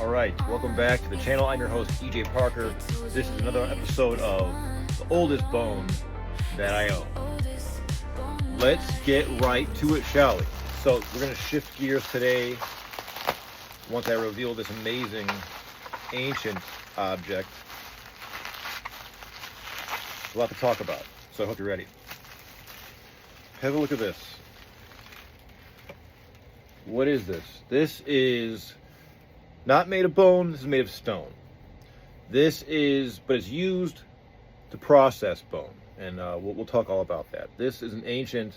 All right, welcome back to the channel. I'm your host, EJ Parker. This is another episode of The Oldest Bone That I Own. Let's get right to it, shall we? So we're going to shift gears today once I reveal this amazing ancient object. A lot to talk about, so I hope you're ready. Have a look at this. What is this? This is not made of bone, this is made of stone. But it's used to process bone, and we'll talk all about that. This is an ancient,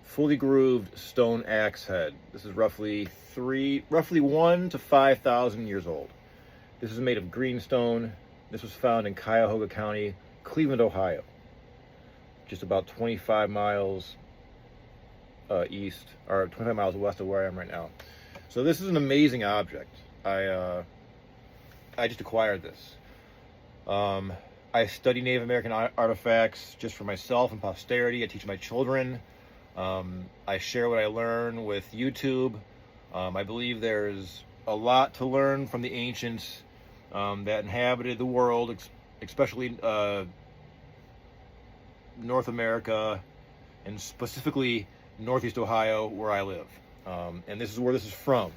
fully grooved stone axe head. This is roughly 1 to 5,000 years old. This is made of greenstone. This was found in Cuyahoga County, Cleveland, Ohio. Just about 25 miles east, or 25 miles west of where I am right now. So this is an amazing object. I just acquired this. I study Native American artifacts just for myself and posterity. I teach my children. I share what I learn with YouTube. I believe there's a lot to learn from the ancients that inhabited the world, especially North America, and specifically Northeast Ohio, where I live. And this is where this is from.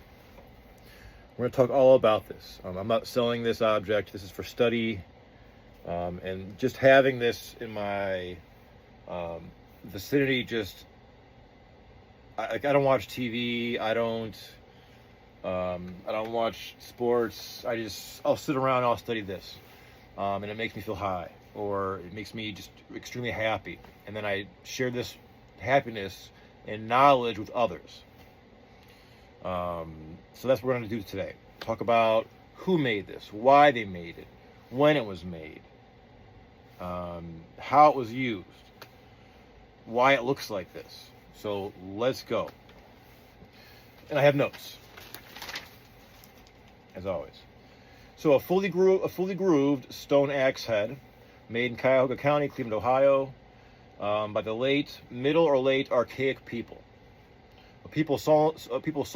We're going to talk all about this. I'm not selling this object. This is for study. And just having this in my vicinity, I don't watch TV. I don't watch sports. I'll sit around and I'll study this. And it makes me feel high, or it makes me just extremely happy. And then I share this happiness and knowledge with others. So that's what we're going to do today. Talk about who made this, why they made it, when it was made, how it was used, why it looks like this. So let's go. And I have notes, as always. So a fully grooved stone axe head made in Cuyahoga County, Cleveland, Ohio, by the middle or late archaic people. People so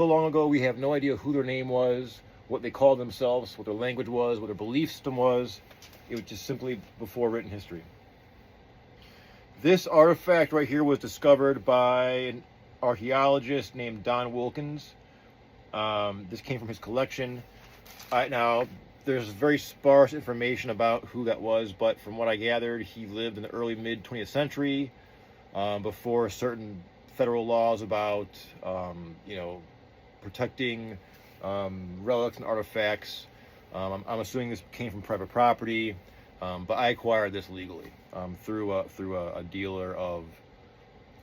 long ago, we have no idea who their name was, what they called themselves, what their language was, what their belief system was. It was just simply before written history. This artifact right here was discovered by an archaeologist named Don Wilkins. This came from his collection. Now, there's very sparse information about who that was, but from what I gathered, he lived in the early mid-20th century, before certain federal laws about protecting relics and artifacts. I'm assuming this came from private property, but I acquired this legally through a dealer of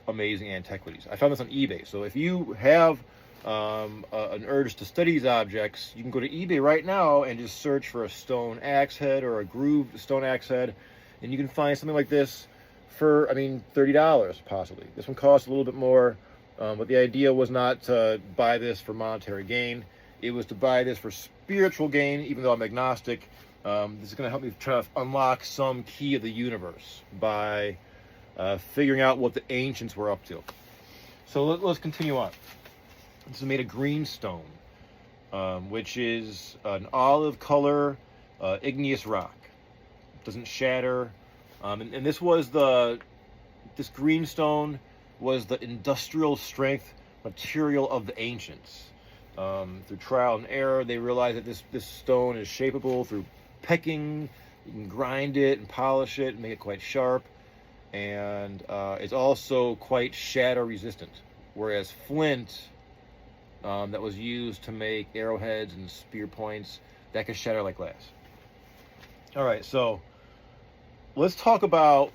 amazing antiquities. I found this on eBay. So if you have an urge to study these objects, you can go to eBay right now and just search for a stone axe head or a grooved stone axe head, and you can find something like this for, $30 possibly. This one costs a little bit more, but the idea was not to buy this for monetary gain. It was to buy this for spiritual gain, even though I'm agnostic. This is going to help me try to unlock some key of the universe by figuring out what the ancients were up to. So let's continue on. This is made of greenstone, which is an olive color igneous rock. It doesn't shatter. And this greenstone was the industrial strength material of the ancients. Through trial and error, they realized that this stone is shapeable through pecking. You can grind it and polish it and make it quite sharp. And it's also quite shatter resistant. Whereas flint, that was used to make arrowheads and spear points, that can shatter like glass. All right, so let's talk about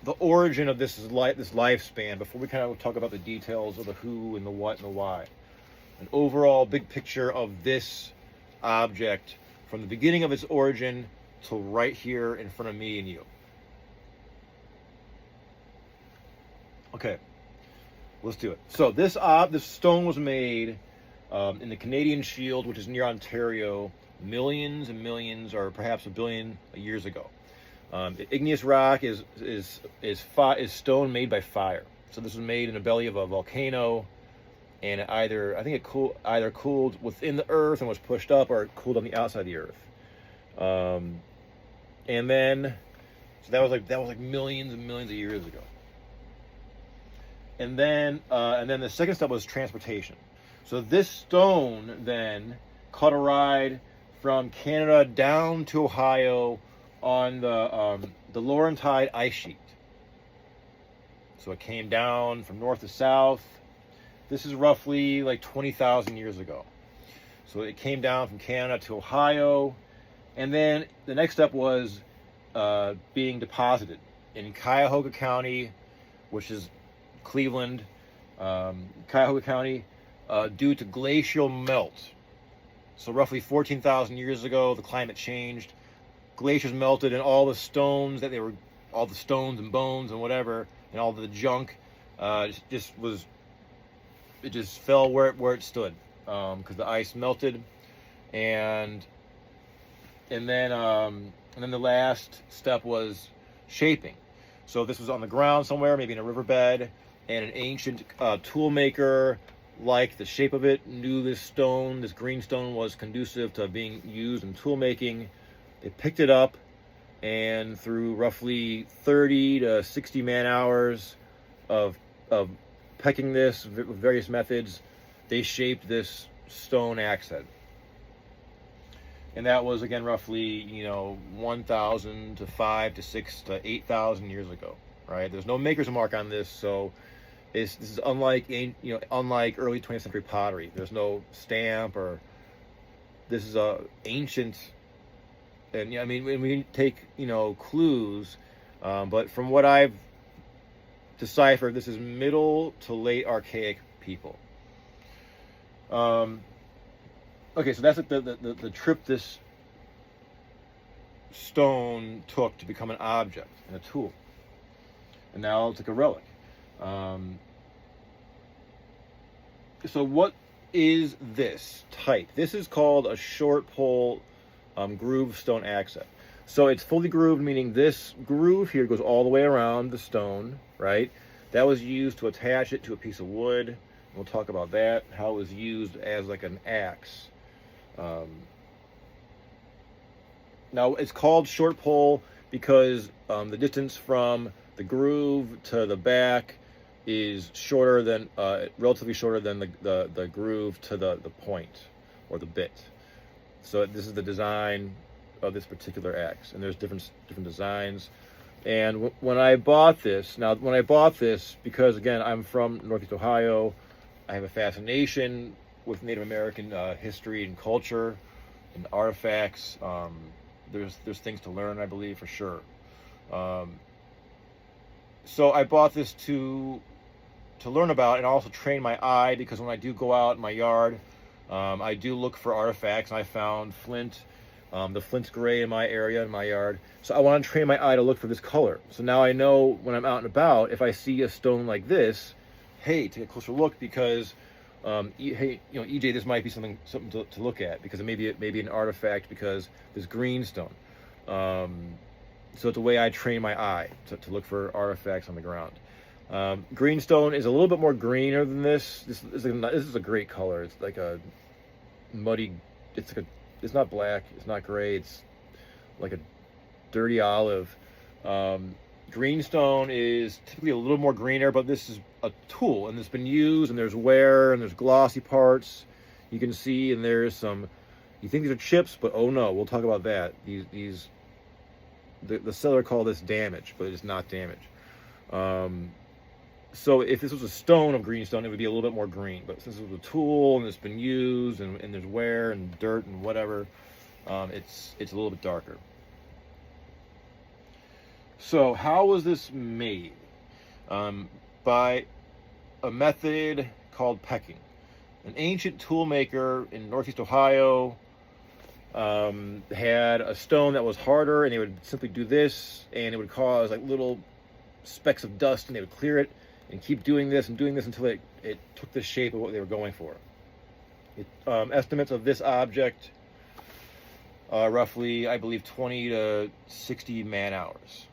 the origin of this lifespan before we kind of talk about the details of the who and the what and the why. An overall big picture of this object from the beginning of its origin to right here in front of me and you. Okay, let's do it. So this stone was made in the Canadian Shield, which is near Ontario, millions and millions, or perhaps a billion years ago. Igneous rock is stone made by fire. So this was made in the belly of a volcano, and I think it either cooled within the earth and was pushed up, or it cooled on the outside of the earth. And then, so that was like millions and millions of years ago. And then the second step was transportation. So this stone then caught a ride from Canada down to Ohio on the Laurentide ice sheet. So it came down from north to south. This is roughly like 20,000 years ago. So it came down from Canada to Ohio, and then the next step was being deposited in Cuyahoga County, which is Cleveland, Cuyahoga County, due to glacial melt. So roughly 14,000 years ago, the climate changed. Glaciers melted, and all the stones all the stones and bones and whatever, and all the junk, just fell where it stood, because the ice melted, and then the last step was shaping. So this was on the ground somewhere, maybe in a riverbed, and an ancient tool maker liked the shape of it, knew this green stone was conducive to being used in tool making. They picked it up, and through roughly 30 to 60 man hours of pecking this with various methods, they shaped this stone axe head. And that was, again, roughly 1,000 to 5 to 6 to 8,000 years ago, right? There's no maker's mark on this, so this is unlike early 20th century pottery. There's no stamp, or this is a ancient. And I mean, we take clues, but from what I've deciphered, this is middle to late archaic people. Okay, so that's the trip this stone took to become an object and a tool, and now it's like a relic. So what is this type? This is called a short pole groove stone axe head. So it's fully grooved, meaning this groove here goes all the way around the stone, right? That was used to attach it to a piece of wood. We'll talk about that, how it was used as like an axe. Now it's called short pole because the distance from the groove to the back is shorter than relatively shorter than the groove to the point or the bit. So this is the design of this particular axe, and there's different designs. And when I bought this, because again I'm from Northeast Ohio, I have a fascination with Native American history and culture and artifacts. There's things to learn, I believe, for sure. So I bought this to learn about and also train my eye, because when I do go out in my yard, I do look for artifacts, and I found flint. The flint's gray in my area, in my yard. So I want to train my eye to look for this color. So now I know when I'm out and about, if I see a stone like this, hey, take a closer look, because hey, EJ, this might be something to look at, because it may be an artifact, because this green stone. So it's a way I train my eye to look for artifacts on the ground. Green stone is a little bit more greener than this. This is a great color. It's like a muddy. It's not black. It's not gray. It's like a dirty olive. Green stone is typically a little more greener, but this is a tool, and it's been used, and there's wear, and there's glossy parts you can see, and there's some. You think these are chips, but oh no, we'll talk about that. The seller called this damage, but it's not damage. So if this was a stone of green stone, it would be a little bit more green. But since it was a tool and it's been used, and there's wear and dirt and whatever, it's a little bit darker. So how was this made? By a method called pecking. An ancient tool maker in Northeast Ohio had a stone that was harder, and they would simply do this, and it would cause like little specks of dust, and they would clear it and keep doing this until it took the shape of what they were going for. Estimates of this object roughly, I believe, 20 to 60 man hours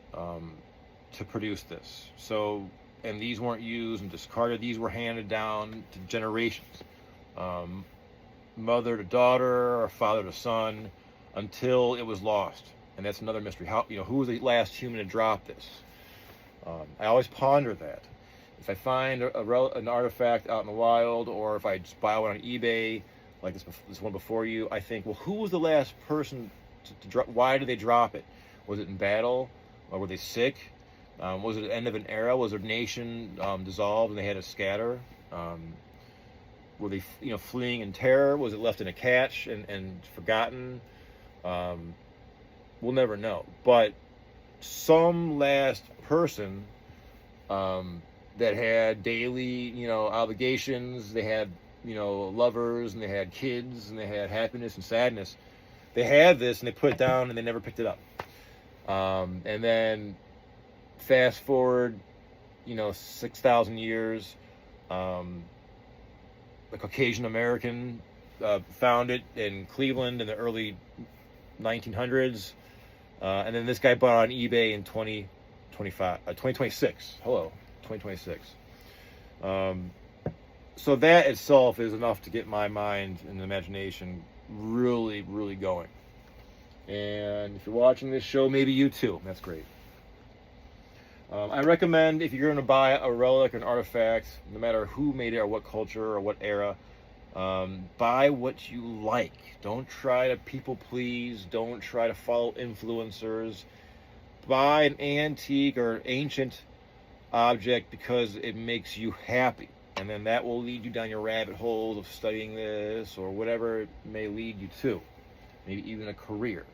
to produce this. So and these weren't used and discarded. These were handed down to generations, mother to daughter or father to son, until it was lost. And that's another mystery. How, who was the last human to drop this? I always ponder that. If I find an artifact out in the wild, or if I just buy one on eBay, like this one before you, I think, well, who was the last person to drop? Why did they drop it? Was it in battle, or were they sick? Was it the end of an era? Was their nation dissolved and they had to scatter? Were they, fleeing in terror? Was it left in a cache and forgotten? We'll never know. But some last person that had daily, obligations, they had, lovers, and they had kids, and they had happiness and sadness. They had this, and they put it down, and they never picked it up. And then fast forward, 6,000 years, a Caucasian American found it in Cleveland in the early 1900s, and then this guy bought it on eBay in 2026. Hello, 2026. So that itself is enough to get my mind and imagination really, really going. And if you're watching this show, maybe you too. That's great. I recommend, if you're going to buy a relic or an artifact, no matter who made it or what culture or what era, buy what you like. Don't try to people please. Don't try to follow influencers. Buy an antique or ancient object because it makes you happy. And then that will lead you down your rabbit holes of studying this or whatever it may lead you to. Maybe even a career.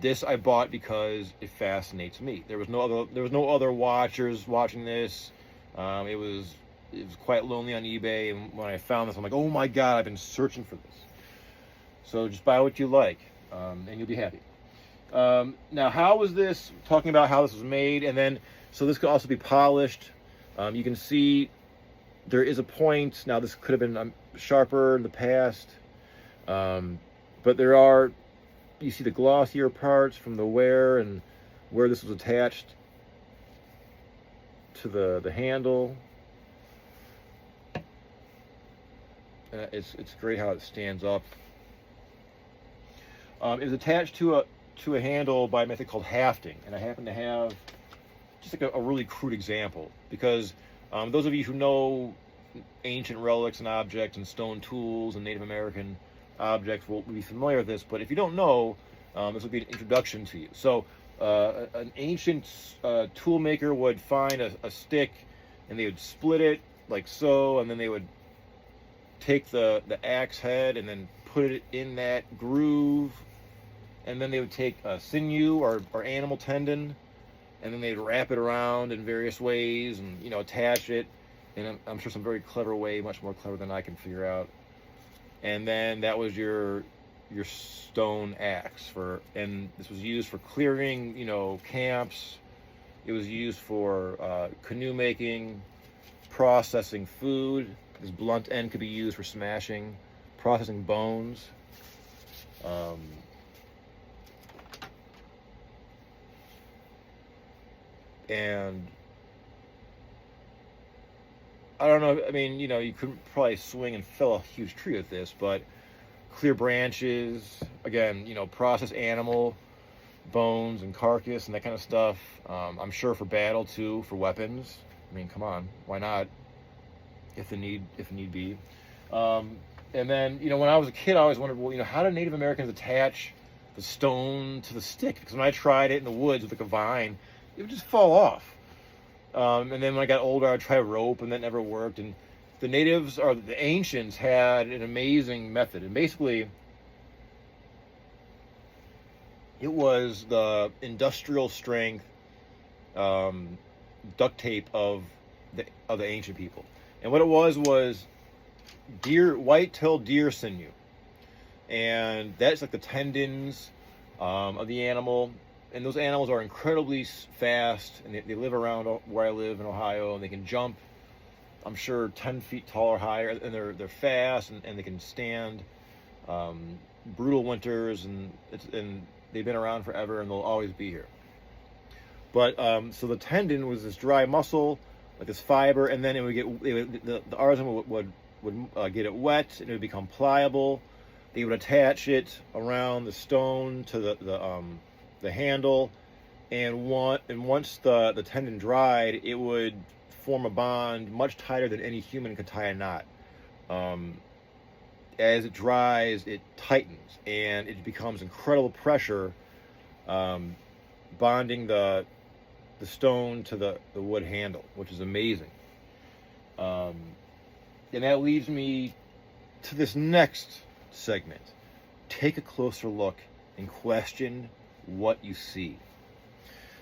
This I bought because it fascinates me. There was no other watchers watching this. It was quite lonely on eBay, and when I found this, I'm like, oh my God, I've been searching for this. So just buy what you like, and you'll be happy. Now, how was this? Talking about how this was made, and then so this could also be polished. You can see there is a point. Now, this could have been sharper in the past, but there are. You see the glossier parts from the wear and where this was attached to the handle. It's great how it stands up. It was attached to a handle by a method called hafting, and I happen to have just like a really crude example because those of you who know ancient relics and objects and stone tools and Native American objects will be familiar with this, but if you don't know, this will be an introduction to you. So an ancient tool maker would find a stick, and they would split it like so, and then they would take the axe head and then put it in that groove, and then they would take a sinew or animal tendon, and then they'd wrap it around in various ways and attach it, and I'm sure some very clever way, much more clever than I can figure out. And then that was your stone axe and this was used for clearing, camps. It was used for canoe making, processing food. This blunt end could be used for smashing, processing bones. And I don't know, I mean, you couldn't probably swing and fell a huge tree with this, but clear branches, again, process animal bones and carcass and that kind of stuff. I'm sure for battle too, for weapons. I mean, come on, why not? If need be. And then, when I was a kid, I always wondered, well, how did Native Americans attach the stone to the stick? Because when I tried it in the woods with like a vine, it would just fall off. And then when I got older, I would try rope, and that never worked. And the natives, or the ancients, had an amazing method. And basically, it was the industrial strength duct tape of the ancient people. And what it was white-tailed deer sinew. And that's like the tendons of the animal. And those animals are incredibly fast, and they live around where I live in Ohio, and they can jump, I'm sure, 10 feet tall or higher, and they're fast, and they can stand brutal winters, and they've been around forever, and they'll always be here. But so the tendon was this dry muscle, like this fiber, and then the artisan would get it wet, and it would become pliable. They would attach it around the stone to the handle, and once the tendon dried, it would form a bond much tighter than any human could tie a knot. As it dries, it tightens, and it becomes incredible pressure, bonding the stone to the wood handle, which is amazing. And that leads me to this next segment. Take a closer look and question what you see.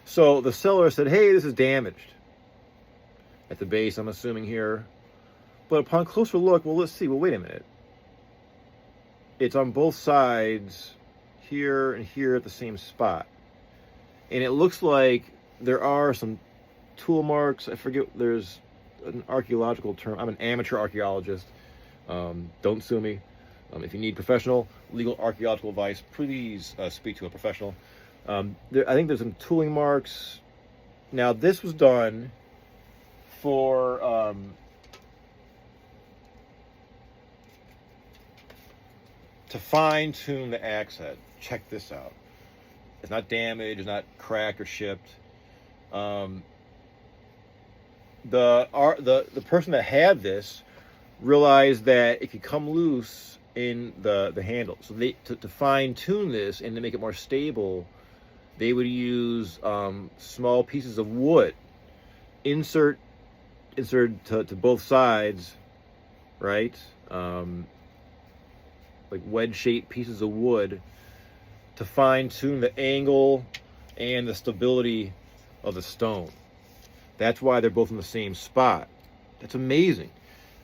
So the seller said, hey, this is damaged at the base, I'm assuming here. But upon closer look, well, let's see. Well, wait a minute. It's on both sides, here and here at the same spot. And it looks like there are some tool marks. I forget, there's an archaeological term. I'm an amateur archaeologist. Don't sue me. If you need professional legal archaeological advice, please speak to a professional. I think there's some tooling marks. Now, this was done for to fine-tune the axe head. Check this out. It's not damaged, it's not cracked or chipped. The person that had this realized that it could come loose in the handle. So they to fine-tune this and to make it more stable, they would use small pieces of wood, inserted to both sides, right? Like wedge-shaped pieces of wood to fine-tune the angle and the stability of the stone. That's why they're both in the same spot. That's amazing.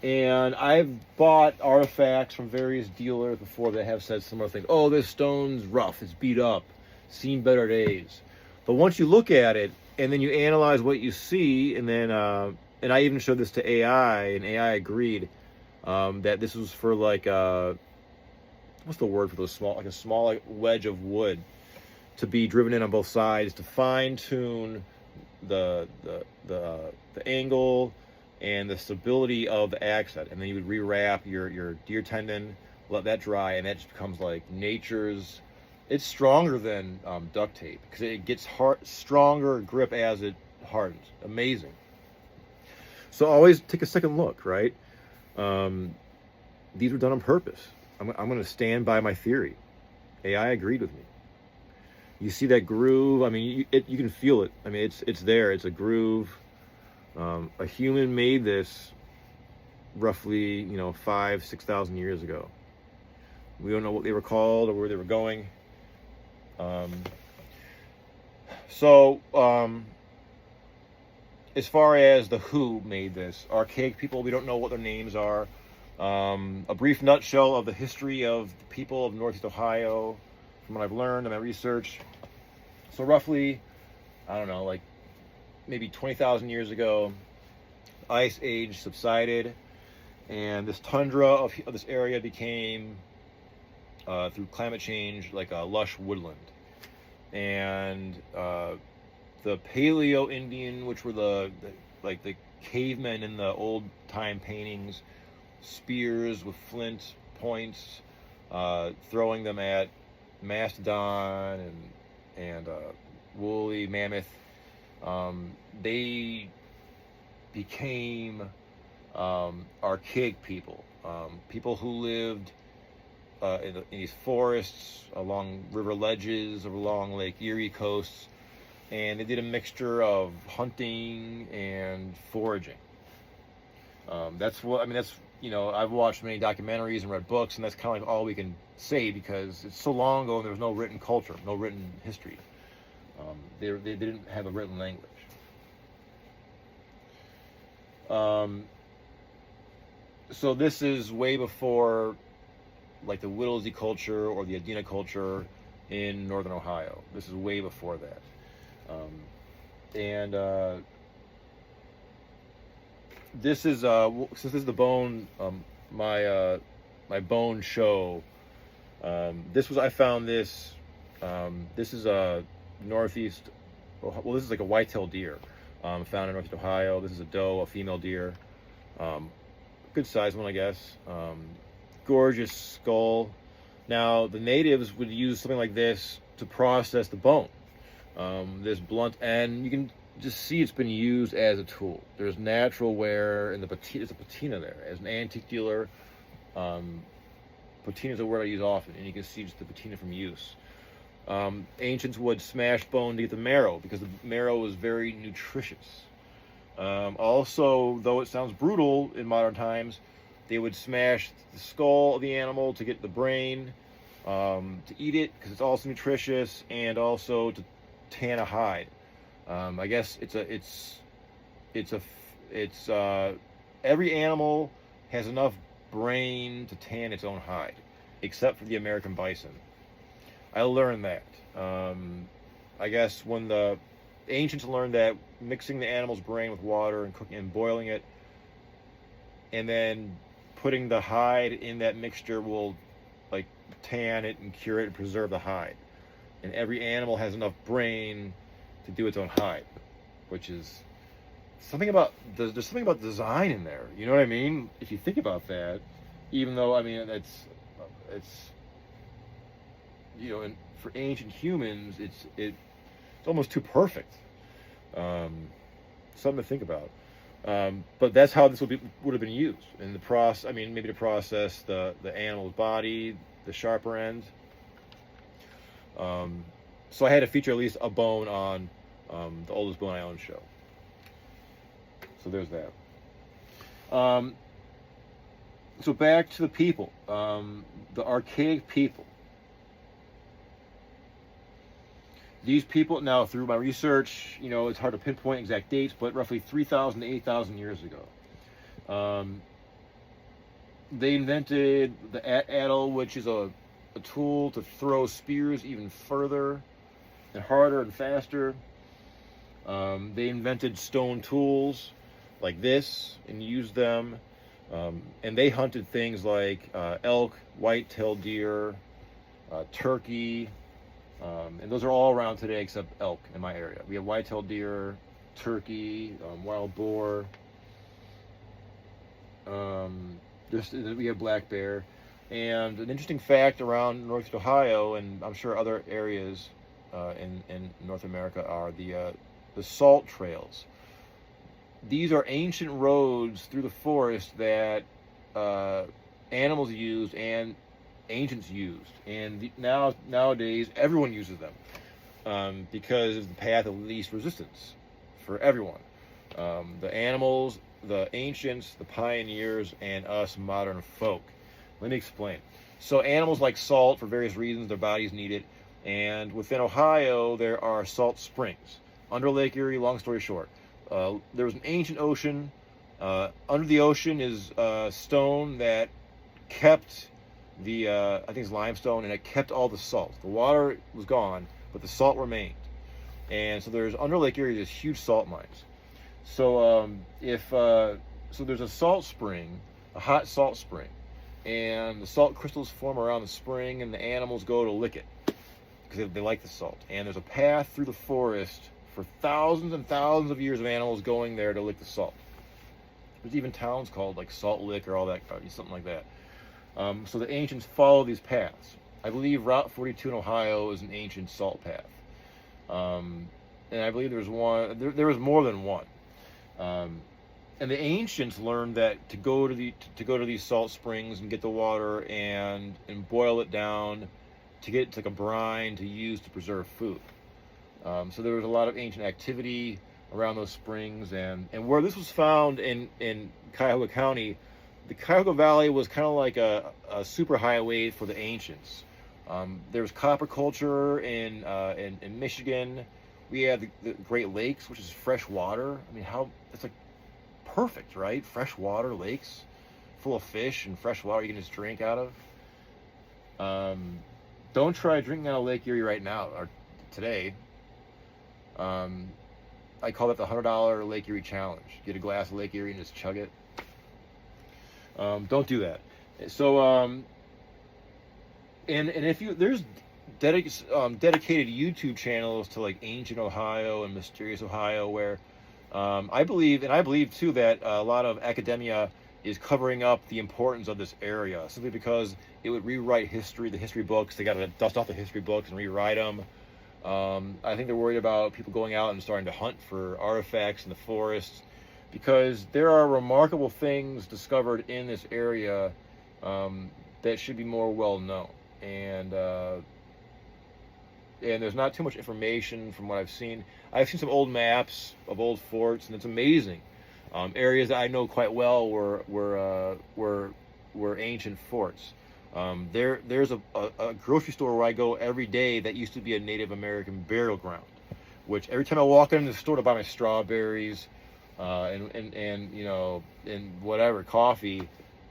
And I've bought artifacts from various dealers before that have said similar things. Oh, this stone's rough, it's beat up, seen better days. But once you look at it and then you analyze what you see, and then and I even showed this to AI, and AI agreed that this was for like what's the word for those small like wedge of wood to be driven in on both sides to fine tune the angle and the stability of the axe head. And then you would rewrap your deer tendon, let that dry, and that just becomes like nature's. It's stronger than duct tape because it gets stronger grip as it hardens. Amazing. So always take a second look, right? These were done on purpose. I'm going to stand by my theory. AI agreed with me. You see that groove? I mean, you can feel it. I mean, it's there. It's a groove. A human made this roughly, 5,000-6,000 years ago. We don't know what they were called or where they were going. As far as the who made this, archaic people, we don't know what their names are. A brief nutshell of the history of the people of Northeast Ohio, from what I've learned in my research. So roughly, I don't know, like maybe 20,000 years ago, the ice age subsided, and this tundra of this area became, through climate change, like a lush woodland. And the Paleo Indian, which were the cavemen in the old time paintings, spears with flint points, throwing them at mastodon and woolly mammoth. They became archaic people, people who lived in these forests, along river ledges, along Lake Erie coasts, and they did a mixture of hunting and foraging. That's I've watched many documentaries and read books, and that's kind of like all we can say because it's so long ago and there was no written culture, no written history. They didn't have a written language. So this is way before like the Whittlesey culture or the Adena culture in northern Ohio. This is way before that. This is since this is the bone, my bone show. I found this. This is northeast well, this is like a white-tailed deer, found in Northeast Ohio. This is a doe, a female deer, good sized one, I guess. Gorgeous skull. Now, the natives would use something like this to process the bone. This blunt end, you can just see it's been used as a tool. There's natural wear, and there's a patina there. As an antique dealer, patina is a word I use often, and you can see just the patina from use. Ancients would smash bone to get the marrow because the marrow was very nutritious. Also, though it sounds brutal in modern times, they would smash the skull of the animal to get the brain, to eat it because it's also nutritious, and also to tan a hide. I guess every animal has enough brain to tan its own hide, except for the American bison. I learned that. I guess when the ancients learned that mixing the animal's brain with water and cooking and boiling it, and then putting the hide in that mixture will like tan it and cure it and preserve the hide. And every animal has enough brain to do its own hide, which is something about there's something about design in there. You know what I mean? If you think about that, even though I mean it's you know, and for ancient humans, it's almost too perfect. Something to think about. But that's how this would have been used in the process. I mean, maybe to process the animal's body, the sharper end. So I had to feature at least a bone on the Oldest Bone I Own show. So there's that. So back to the people, the archaic people. These people, now through my research, you know, it's hard to pinpoint exact dates, but roughly 3,000 to 8,000 years ago. They invented the addle, which is a tool to throw spears even further and harder and faster. They invented stone tools like this and used them. And they hunted things like elk, white-tailed deer, turkey, and those are all around today except elk in my area. We have white-tailed deer, turkey, wild boar. We have black bear. And an interesting fact around Northeast Ohio, and I'm sure other areas in North America, are the salt trails. These are ancient roads through the forest that animals used and ancients used, and nowadays everyone uses them because it's the path of least resistance for everyone. The animals, the ancients, the pioneers, and us modern folk. Let me explain. So animals like salt for various reasons. Their bodies need it, and within Ohio there are salt springs under Lake Erie. Long story short, there was an ancient ocean. Under the ocean is stone that kept I think it's limestone, and it kept all the salt. The water was gone, but the salt remained. And so there's under Lake Erie, there's huge salt mines. So so there's a salt spring, a hot salt spring, and the salt crystals form around the spring, and the animals go to lick it because they like the salt. And there's a path through the forest for thousands and thousands of years of animals going there to lick the salt. There's even towns called like Salt Lick or all that, something like that. So the ancients follow these paths. I believe Route 42 in Ohio is an ancient salt path, and I believe there's one. There was more than one. And the ancients learned that to go to these salt springs and get the water and boil it down to get it to like a brine to use to preserve food. So there was a lot of ancient activity around those springs, and where this was found in Cuyahoga County. The Cuyahoga Valley was kind of like a super highway for the ancients. There was copper culture in Michigan. We had the Great Lakes, which is fresh water. I mean, it's like perfect, right? Fresh water, lakes, full of fish and fresh water you can just drink out of. Don't try drinking out of Lake Erie right now or today. I call that the $100 Lake Erie challenge. Get a glass of Lake Erie and just chug it. Don't do that. So, and if there's dedicated YouTube channels to like Ancient Ohio and Mysterious Ohio, where I believe too that a lot of academia is covering up the importance of this area simply because it would rewrite history, the history books. They got to dust off the history books and rewrite them. I think they're worried about people going out and starting to hunt for artifacts in the forests, because there are remarkable things discovered in this area that should be more well known. And there's not too much information from what I've seen. I've seen some old maps of old forts, and it's amazing. Areas that I know quite well were ancient forts. There's a grocery store where I go every day that used to be a Native American burial ground, which every time I walk into the store to buy my strawberries, and you know, and whatever, coffee,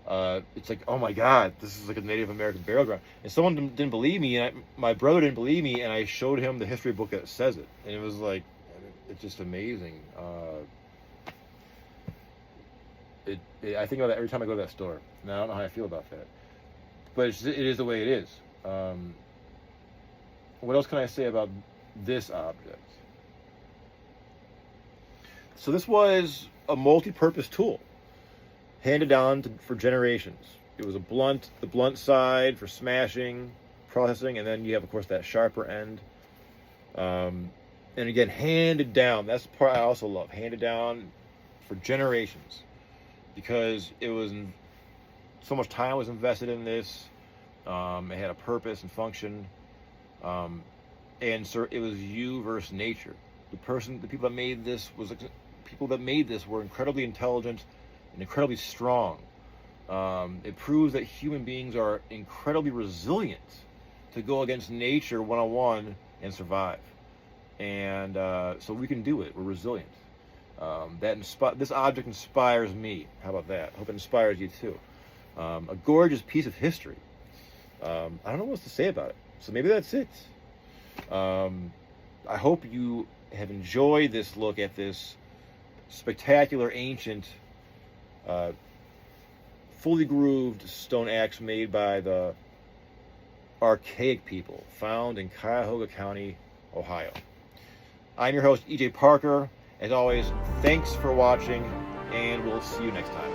it's like, oh my God, this is like a Native American burial ground. And someone didn't believe me, and my brother didn't believe me, and I showed him the history book that says it, and it was like, it's just amazing. I think about that every time I go to that store. Now I don't know how I feel about that, but it is the way it is. What else can I say about this object? So this was a multi-purpose tool handed down for generations. It was the blunt side for smashing, processing, and then you have, of course, that sharper end. And again, handed down. That's the part I also love. Handed down for generations, because it was so much time was invested in this. It had a purpose and function, and so it was you versus nature. The people that made this were incredibly intelligent and incredibly strong. It proves that human beings are incredibly resilient to go against nature one-on-one and survive. And so we can do it. We're resilient. This object inspires me. How about that? Hope it inspires you too. A gorgeous piece of history. I don't know what else to say about it. So maybe that's it. I hope you have enjoyed this look at this spectacular ancient fully grooved stone axe made by the archaic people, found in Cuyahoga County, Ohio. I'm your host, EJ Parker. As always, thanks for watching, and we'll see you next time.